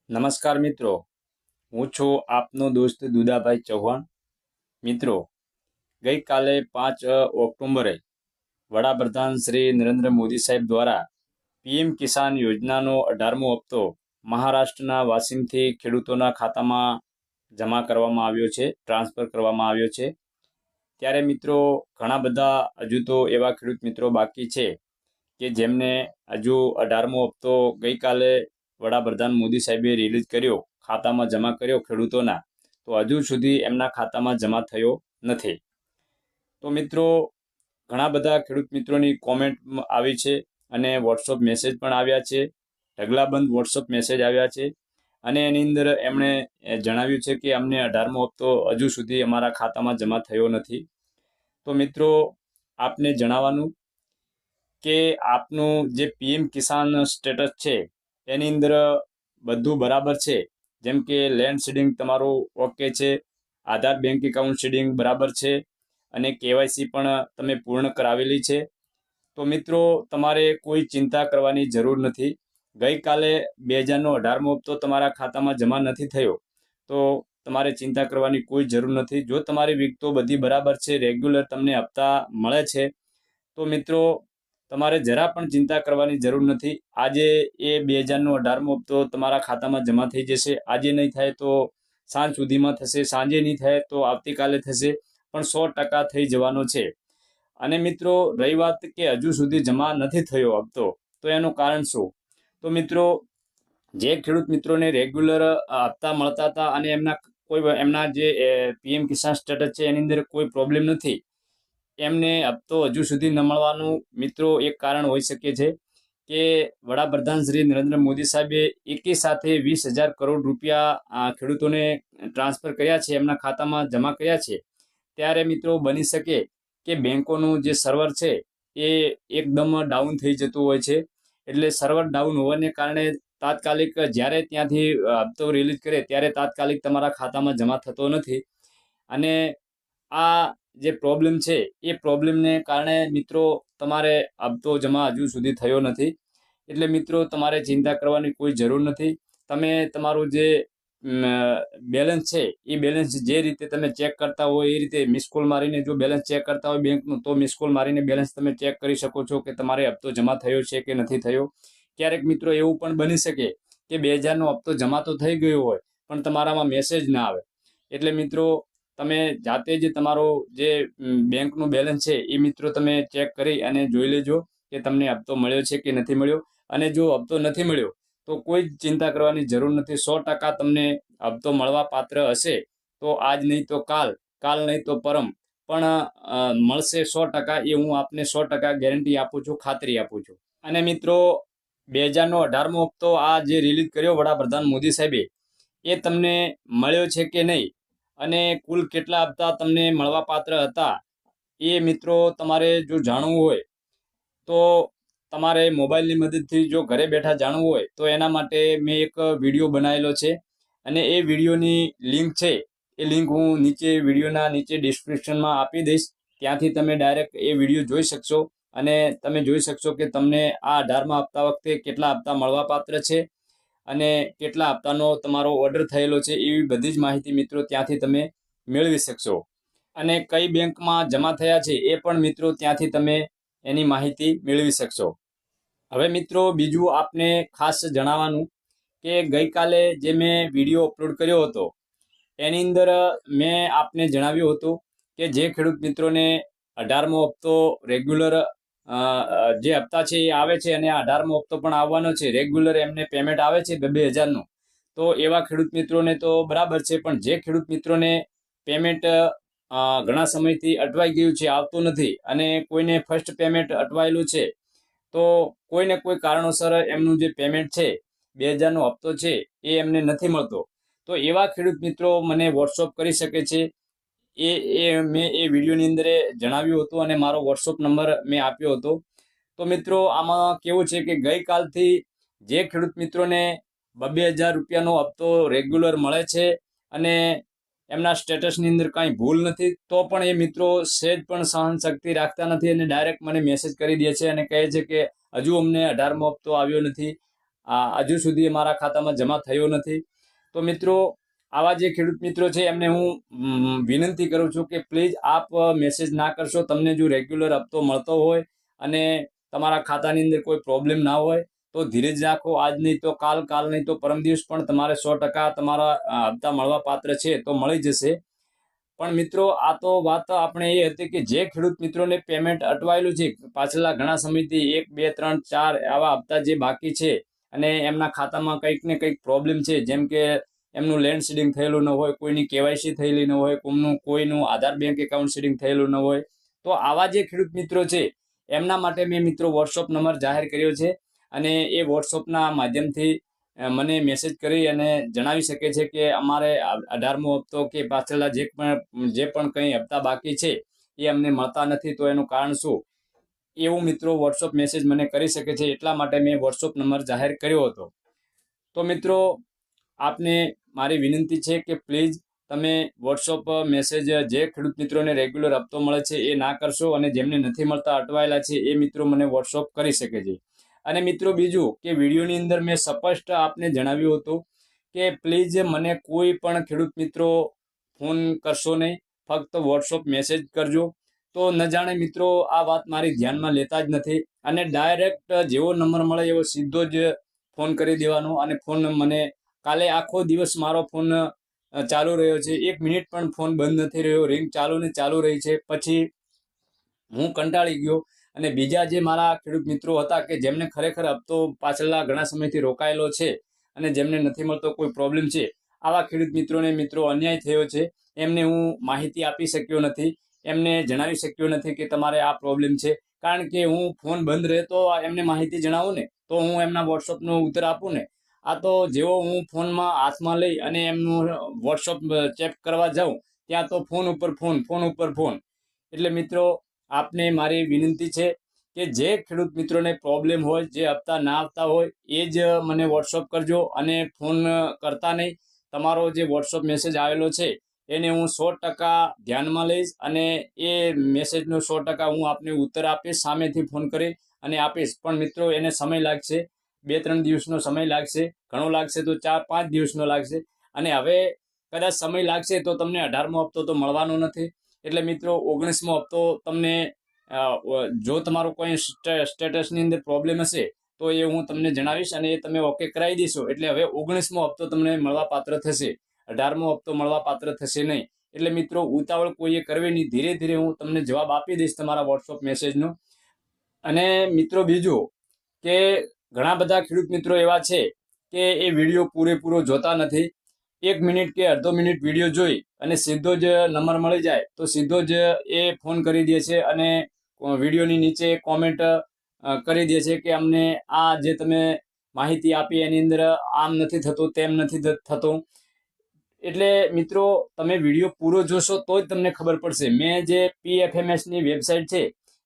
નમસ્કાર મિત્રો, હું છું આપનો દોસ્ત દુદાભાઈ ચૌહાણ. મિત્રો, ગઈકાલે 5 ઓક્ટોબરે વડાપ્રધાન શ્રી નરેન્દ્ર મોદી સાહેબ દ્વારા પીએમ કિસાન યોજનાનો 18મો હપ્તો મહારાષ્ટ્રના વાશિમથી ખેડૂતોના ખાતામાં જમા કરવામાં આવ્યો છે, ટ્રાન્સફર કરવામાં આવ્યો છે. ત્યારે મિત્રો, ઘણા બધા હજુ તો એવા ખેડૂત મિત્રો બાકી છે કે જેમને હજુ 18મો હપ્તો ગઈકાલે વડાપ્રધાન મોદી સાહેબે રિલીઝ કર્યો, ખાતામાં જમા કર્યો ખેડૂતોના, તો હજુ સુધી એમના ખાતામાં જમા થયો નથી. તો મિત્રો, ઘણા બધા ખેડૂત મિત્રોની કોમેન્ટ આવી છે અને વોટ્સઅપ મેસેજ પણ આવ્યા છે, ઢગલાબંધ વોટ્સઅપ મેસેજ આવ્યા છે. અને એની અંદર એમણે જણાવ્યું છે કે અમને 18મો હપ્તો હજુ સુધી અમારા ખાતામાં જમા થયો નથી. તો મિત્રો, આપને જણાવવાનું કે આપનું જે પીએમ કિસાન સ્ટેટસ છે એની અંદર બધું બરાબર છે. જેમ કે લેન્ડ સીડિંગ તમારું ઓકે છે, આધાર બેંક એકાઉન્ટ સીડિંગ બરાબર છે અને કેવાયસી પણ તમે પૂર્ણ કરાવેલી છે. તો મિત્રો, તમારે કોઈ ચિંતા કરવાની જરૂર નથી. ગઈકાલે 2018મો હપ્તો તમારા ખાતામાં જમા નથી થયો તો તમારે ચિંતા કરવાની કોઈ જરૂર નથી. જો તમારી વિગતો બધી બરાબર છે, રેગ્યુલર તમને હપ્તા મળે છે, તો મિત્રો તમારે જરા પણ ચિંતા કરવાની જરૂર નથી. આજે એ 2018મો હપ્તો તમારા ખાતામાં જમા થઈ જશે. આજે નહીં થાય તો સાંજ સુધીમાં થશે, સાંજે નહીં થાય તો આવતીકાલે થશે, પણ 100% થઈ જવાનો છે. અને મિત્રો, રહી વાત કે હજુ સુધી જમા નથી થયો હપ્તો, તો એનું કારણ શું? તો મિત્રો, જે ખેડૂત મિત્રોને રેગ્યુલર હપ્તા મળતા હતા અને એમના જે પીએમ કિસાન સ્ટેટસ છે એની અંદર કોઈ પ્રોબ્લેમ નથી, એમને હપ્તો હજુ સુધી ન મળવાનું મિત્રો એક કારણ હોઈ શકે છે કે વડાપ્રધાન શ્રી નરેન્દ્ર મોદી સાહેબે એકી સાથે 20,000 કરોડ રૂપિયા ખેડૂતોને ટ્રાન્સફર કર્યા છે, એમના ખાતામાં જમા કર્યા છે. ત્યારે મિત્રો બની શકે કે બેંકોનું જે સર્વર છે એ એકદમ ડાઉન થઈ જતું હોય છે. એટલે સર્વર ડાઉન હોવાને કારણે તાત્કાલિક જ્યારે ત્યાંથી હપ્તો રિલીઝ કરે ત્યારે તાત્કાલિક તમારા ખાતામાં જમા થતો નથી. અને આ જે પ્રોબ્લેમ છે એ પ્રોબ્લેમને કારણે મિત્રો તમારે હપ્તો જમા હજુ સુધી થયો નથી. એટલે મિત્રો, તમારે ચિંતા કરવાની કોઈ જરૂર નથી. તમે તમારું જે બેલેન્સ છે એ બેલેન્સ જે રીતે તમે ચેક કરતા હોય એ રીતે મિસ કોલ મારીને, જો બેલેન્સ ચેક કરતા હોય બેંકનું, તો મિસ કોલ મારીને બેલેન્સ તમે ચેક કરી શકો છો કે તમારે હપ્તો જમા થયો છે કે નથી થયો. ક્યારેક મિત્રો એવું પણ બની શકે કે 2000નો હપ્તો જમા તો થઈ ગયો હોય પણ તમારામાં મેસેજ ના આવે. એટલે મિત્રો, તમે જાતે જ તમારો જે બેંકનું બેલેન્સ છે એ મિત્રો તમે ચેક કરી અને જોઈ લેજો કે તમને હપ્તો મળ્યો છે કે નથી મળ્યો. અને જો હપ્તો નથી મળ્યો તો કોઈ જ ચિંતા કરવાની જરૂર નથી. 100% તમને હપ્તો મળવા પાત્ર હશે. તો આજ નહીં તો કાલ, કાલ નહીં તો પરમ, પણ મળશે 100%. એ હું આપને 100% ગેરંટી આપું છું, ખાતરી આપું છું. અને મિત્રો, 2018મો હપ્તો આ જે રિલીઝ કર્યો વડાપ્રધાન મોદી સાહેબે, એ તમને મળ્યો છે કે નહીં અને કુલ કેટલા હપ્તા તમને મળવા પાત્ર હતા એ મિત્રો તમારે જો જાણવું હોય તો તમારે મોબાઈલની મદદથી જો ઘરે બેઠા જાણવું હોય તો એના માટે મેં એક વિડીયો બનાવેલો છે અને એ વિડીયોની લિંક છે એ લિંક હું નીચે વિડીયોના નીચે ડિસ્ક્રિપ્શનમાં આપી દઈશ. ત્યાંથી તમે ડાયરેક્ટ એ વિડીયો જોઈ શકશો અને તમે જોઈ શકશો કે તમને આ 18મા હપ્તા વખતે કેટલા હપ્તા મળવા પાત્ર છે અને કેટલા હપ્તાનો તમારો ઓર્ડર થયેલો છે, એવી બધી જ માહિતી મિત્રો ત્યાંથી તમે મેળવી શકશો. અને કઈ બેંકમાં જમા થયા છે એ પણ મિત્રો ત્યાંથી તમે એની માહિતી મેળવી શકશો. હવે મિત્રો, બીજું આપને ખાસ જણાવવાનું કે ગઈકાલે જે મેં વિડીયો અપલોડ કર્યો હતો એની અંદર મેં આપને જણાવ્યું હતું કે જે ખેડૂત મિત્રોને 18મો હપ્તો રેગ્યુલર જે હપ્તા છે એ આવે છે અને 18મો હપ્તો પણ આવવાનો છે, રેગ્યુલર એમને પેમેન્ટ આવે છે 2,000નું, તો એવા ખેડૂત મિત્રોને તો બરાબર છે. પણ જે ખેડૂત મિત્રોને પેમેન્ટ ઘણા સમયથી અટવાઈ ગયું છે, આવતું નથી, અને કોઈને ફર્સ્ટ પેમેન્ટ અટવાયેલું છે, તો કોઈને કોઈ કારણોસર એમનું જે પેમેન્ટ છે 2,000નો હપ્તો છે એ એમને નથી મળતો, તો એવા ખેડૂત મિત્રો મને વોટ્સઅપ કરી શકે છે. મેં એ વિડીયોની અંદર જણાવ્યું હતું અને મારો વોટ્સઅપ નંબર મેં આપ્યો હતો. તો મિત્રો, આમાં કેવું છે કે ગઈકાલથી જે ખેડૂત મિત્રોને 2,000 રૂપિયાનો હપ્તો રેગ્યુલર મળે છે અને એમના સ્ટેટસની અંદર કાંઈ ભૂલ નથી, તો પણ એ મિત્રો સહેજ પણ સહનશક્તિ રાખતા નથી અને ડાયરેક્ટ મને મેસેજ કરી દે છે અને કહે છે કે હજુ અમને 18મો હપ્તો આવ્યો નથી, હજુ સુધી મારા ખાતામાં જમા થયો નથી. તો મિત્રો, આવા જે ખેડૂત મિત્રો છે એમને હું વિનંતી કરું છું કે પ્લીઝ આપ મેસેજ ના કરશો. તમને જો રેગ્યુલર હપ્તો મળતો હોય અને તમારા ખાતાની અંદર કોઈ પ્રોબ્લેમ ના હોય તો ધીરજ રાખો. આજ નહીં તો કાલ, કાલ નહીં તો પરમ દિવસ પણ તમારે 100% તમારા હપ્તા મળવા પાત્ર છે તો મળી જશે. પણ મિત્રો, આ તો વાત આપણે એ હતી કે જે ખેડૂત મિત્રોને પેમેન્ટ અટવાયેલું છે પાછલા ઘણા સમયથી 1, 2, 3, 4 આવા હપ્તા જે બાકી છે અને એમના ખાતામાં કંઈક ને કંઈક પ્રોબ્લેમ છે, જેમ કે એમનું લેન્ડ સીડિંગ થયેલું ન હોય, કોઈની કેવાયસી થયેલી ન હોય, કોઈનું આધાર બેંક એકાઉન્ટ સીડિંગ થયેલું ન હોય, તો આવા જે ખેડૂત મિત્રો છે એમના માટે મેં મિત્રો વોટ્સઅપ નંબર જાહેર કર્યો છે અને એ વોટ્સઅપના માધ્યમથી મને મેસેજ કરી અને જણાવી શકે છે કે અમારે 18મો હપ્તો કે પાછળના જે પણ કંઈ હપ્તા બાકી છે એ અમને મળતા નથી, તો એનું કારણ શું, એવું મિત્રો વોટ્સઅપ મેસેજ મને કરી શકે છે. એટલા માટે મેં વોટ્સઅપ નંબર જાહેર કર્યો હતો. તો મિત્રો, આપને મારી વિનંતી છે કે પ્લીઝ તમે વોટ્સઅપ મેસેજ જે ખેડૂત મિત્રોને રેગ્યુલર હપ્તો મળે છે એ ના કરશો અને જેમને નથી મળતા, અટવાયેલા છે, એ મિત્રો મને વોટ્સઅપ કરી શકે છે. અને મિત્રો બીજું કે વિડીયોની અંદર મેં સ્પષ્ટ આપને જણાવ્યું હતું કે પ્લીઝ મને કોઈ પણ ખેડૂત મિત્રો ફોન કરશો નહીં, ફક્ત વોટ્સઅપ મેસેજ કરજો. તો ન જાણે મિત્રો આ વાત મારી ધ્યાનમાં લેતા જ નથી અને ડાયરેક્ટ જેવો નંબર મળે એવો સીધો જ ફોન કરી દેવાનો. અને ફોન મને કાલે આખો દિવસ મારો ફોન ચાલુ રહ્યો છે, 1 મિનિટ પણ ફોન બંધ નથી રહ્યો, રિંગ ચાલુ ને ચાલુ રહી છે. પછી હું કંટાળી ગયો અને બીજા જે મારા ખેડૂત મિત્રો હતા કે જેમને ખરેખર હપ્તો પાછળના ઘણા સમયથી રોકાયેલો છે અને જેમને નથી મળતો, કોઈ પ્રોબ્લેમ છે, આવા ખેડૂત મિત્રોને અન્યાય થયો છે. એમને હું માહિતી આપી શક્યો નથી, એમને જણાવી શક્યો નથી કે તમારે આ પ્રોબ્લેમ છે. કારણ કે હું ફોન બંધ રહે તો એમને માહિતી જણાવું ને, તો હું એમના વોટ્સઅપનો ઉત્તર આપું ને. આ તો જેવો હું ફોનમાં હાથમાં લઈ અને એમનું વોટ્સઅપ ચેક કરવા જાઉં ત્યાં તો ફોન ઉપર ફોન. એટલે મિત્રો, આપને મારી વિનંતી છે કે જે ખેડૂત મિત્રોને પ્રોબ્લેમ હોય, જે હપ્તા ના આવતા હોય, એ જ મને વોટ્સઅપ કરજો અને ફોન કરતા નહીં. તમારો જે વોટ્સઅપ મેસેજ આવેલો છે એને હું 100% ધ્યાનમાં લઈશ અને એ મેસેજનો 100% હું આપને ઉત્તર આપીશ, સામેથી ફોન કરી અને આપીશ. પણ મિત્રો, એને સમય લાગશે, 2-3 દિવસનો સમય લાગશે, ઘણો લાગશે તો 4-5 દિવસનો લાગશે. અને હવે કદાચ સમય લાગશે તો તમને 18મો હપ્તો તો મળવાનો નથી. એટલે મિત્રો, 19મો હપ્તો તમને જો તમારું કોઈ સ્ટેટસની અંદર પ્રોબ્લેમ હશે તો એ હું તમને જણાવીશ અને એ તમે ઓકે કરાવી દેશો. એટલે હવે 19મો હપ્તો તમને મળવા પાત્ર થશે, 18મો હપ્તો મળવા પાત્ર થશે નહીં. એટલે મિત્રો, ઉતાવળ કોઈએ કરવી નહીં, ધીરે ધીરે હું તમને જવાબ આપી દઈશ તમારા વોટ્સઅપ મેસેજનો. અને મિત્રો બીજું કે ઘણા બધા ખેડૂત મિત્રો એવા છે કે એ વિડીયો પૂરેપૂરો જોતા નથી. 1 મિનિટ કે અડધો મિનિટ વિડીયો જોઈ અને સીધો જ નંબર મળી જાય તો સીધો જ એ ફોન કરી દે છે અને વિડીયોની નીચે કોમેન્ટ કરી દે છે કે અમને આ જે તમે માહિતી આપી એની અંદર આમ નથી થતું, તેમ નથી થતું. એટલે મિત્રો, તમે વિડીયો પૂરો જોશો તો જ તમને ખબર પડશે. મેં જે PFMSની વેબસાઇટ છે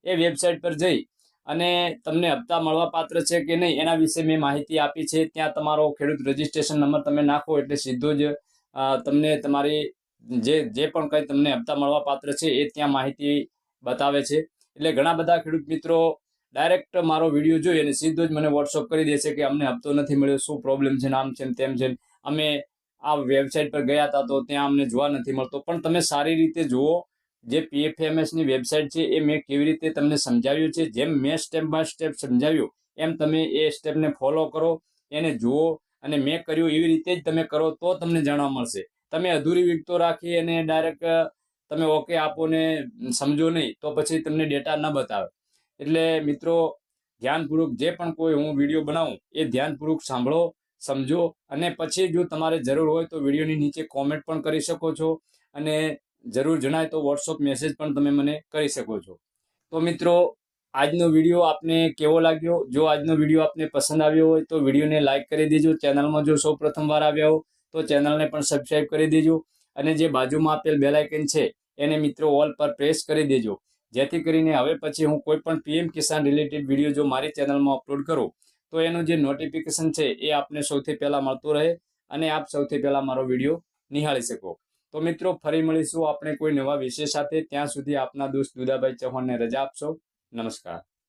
એ વેબસાઇટ પર જઈ અને તમને હપ્તા મળવા પાત્ર છે કે નહીં એના વિશે મેં માહિતી આપી છે. ત્યાં તમારો ખેડૂત રજિસ્ટ્રેશન નંબર તમે નાખો એટલે સીધો જ તમને તમારી જે પણ કંઈ તમને હપ્તા મળવા પાત્ર છે એ ત્યાં માહિતી બતાવે છે. એટલે ઘણા બધા ખેડૂત મિત્રો ડાયરેક્ટ મારો વિડીયો જોઈ અને સીધો જ મને વોટ્સઅપ કરી દે છે કે અમને હપ્તો નથી મળ્યો, શું પ્રોબ્લેમ છે, આમ છે તેમ છે. અમે આ વેબસાઇટ પર ગયા હતા તો ત્યાં અમને જોવા નથી મળતો. પણ તમે સારી રીતે જુઓ, જે PFMSની વેબસાઇટ છે એ મેં કેવી રીતે તમને સમજાવ્યું છે, જેમ મેં સ્ટેપ બાય સ્ટેપ સમજાવ્યું એમ તમે એ સ્ટેપને ફોલો કરો, એને જુઓ અને મેં કર્યું એવી રીતે જ તમે કરો તો તમને જાણવા મળશે. તમે અધૂરી વિગતો રાખી અને ડાયરેક્ટ તમે ઓકે આપો ને સમજો નહીં તો પછી તમને ડેટા ન બતાવે. એટલે મિત્રો, ધ્યાનપૂર્વક જે પણ કોઈ હું વિડીયો બનાવું એ ધ્યાનપૂર્વક સાંભળો, સમજો અને પછી જો તમારે જરૂર હોય તો વિડીયોની નીચે કોમેન્ટ પણ કરી શકો છો અને જરૂર જણાય તો વોટ્સઅપ મેસેજ પણ તમે મને કરી શકો છો. તો મિત્રો, આજનો વિડીયો આપને કેવો લાગ્યો? જો આજનો વિડીયો આપને પસંદ આવ્યો હોય તો વિડીયોને લાઇક કરી દેજો. ચેનલમાં જો સૌ પ્રથમવાર આવ્યા હો તો ચેનલને પણ સબસ્ક્રાઈબ કરી દેજો અને જે બાજુમાં આપેલ બેલ આઇકન છે એને મિત્રો ઓલ પર પ્રેસ કરી દેજો, જેથી કરીને હવે પછી હું કોઈ પણ PM કિસાન રિલેટેડ વિડીયો જો મારી ચેનલમાં અપલોડ કરું તો એનું જે નોટિફિકેશન છે એ આપને સૌથી પહેલાં મળતું રહે અને આપ સૌથી પહેલાં મારો વિડીયો નિહાળી શકો. તો મિત્રો, ફરી મળીશું આપણે કોઈ નવા વિષય સાથે. ત્યાં સુધી આપના દોસ્ત દુદાભાઈ ચૌહાણને રજા આપશો. નમસ્કાર.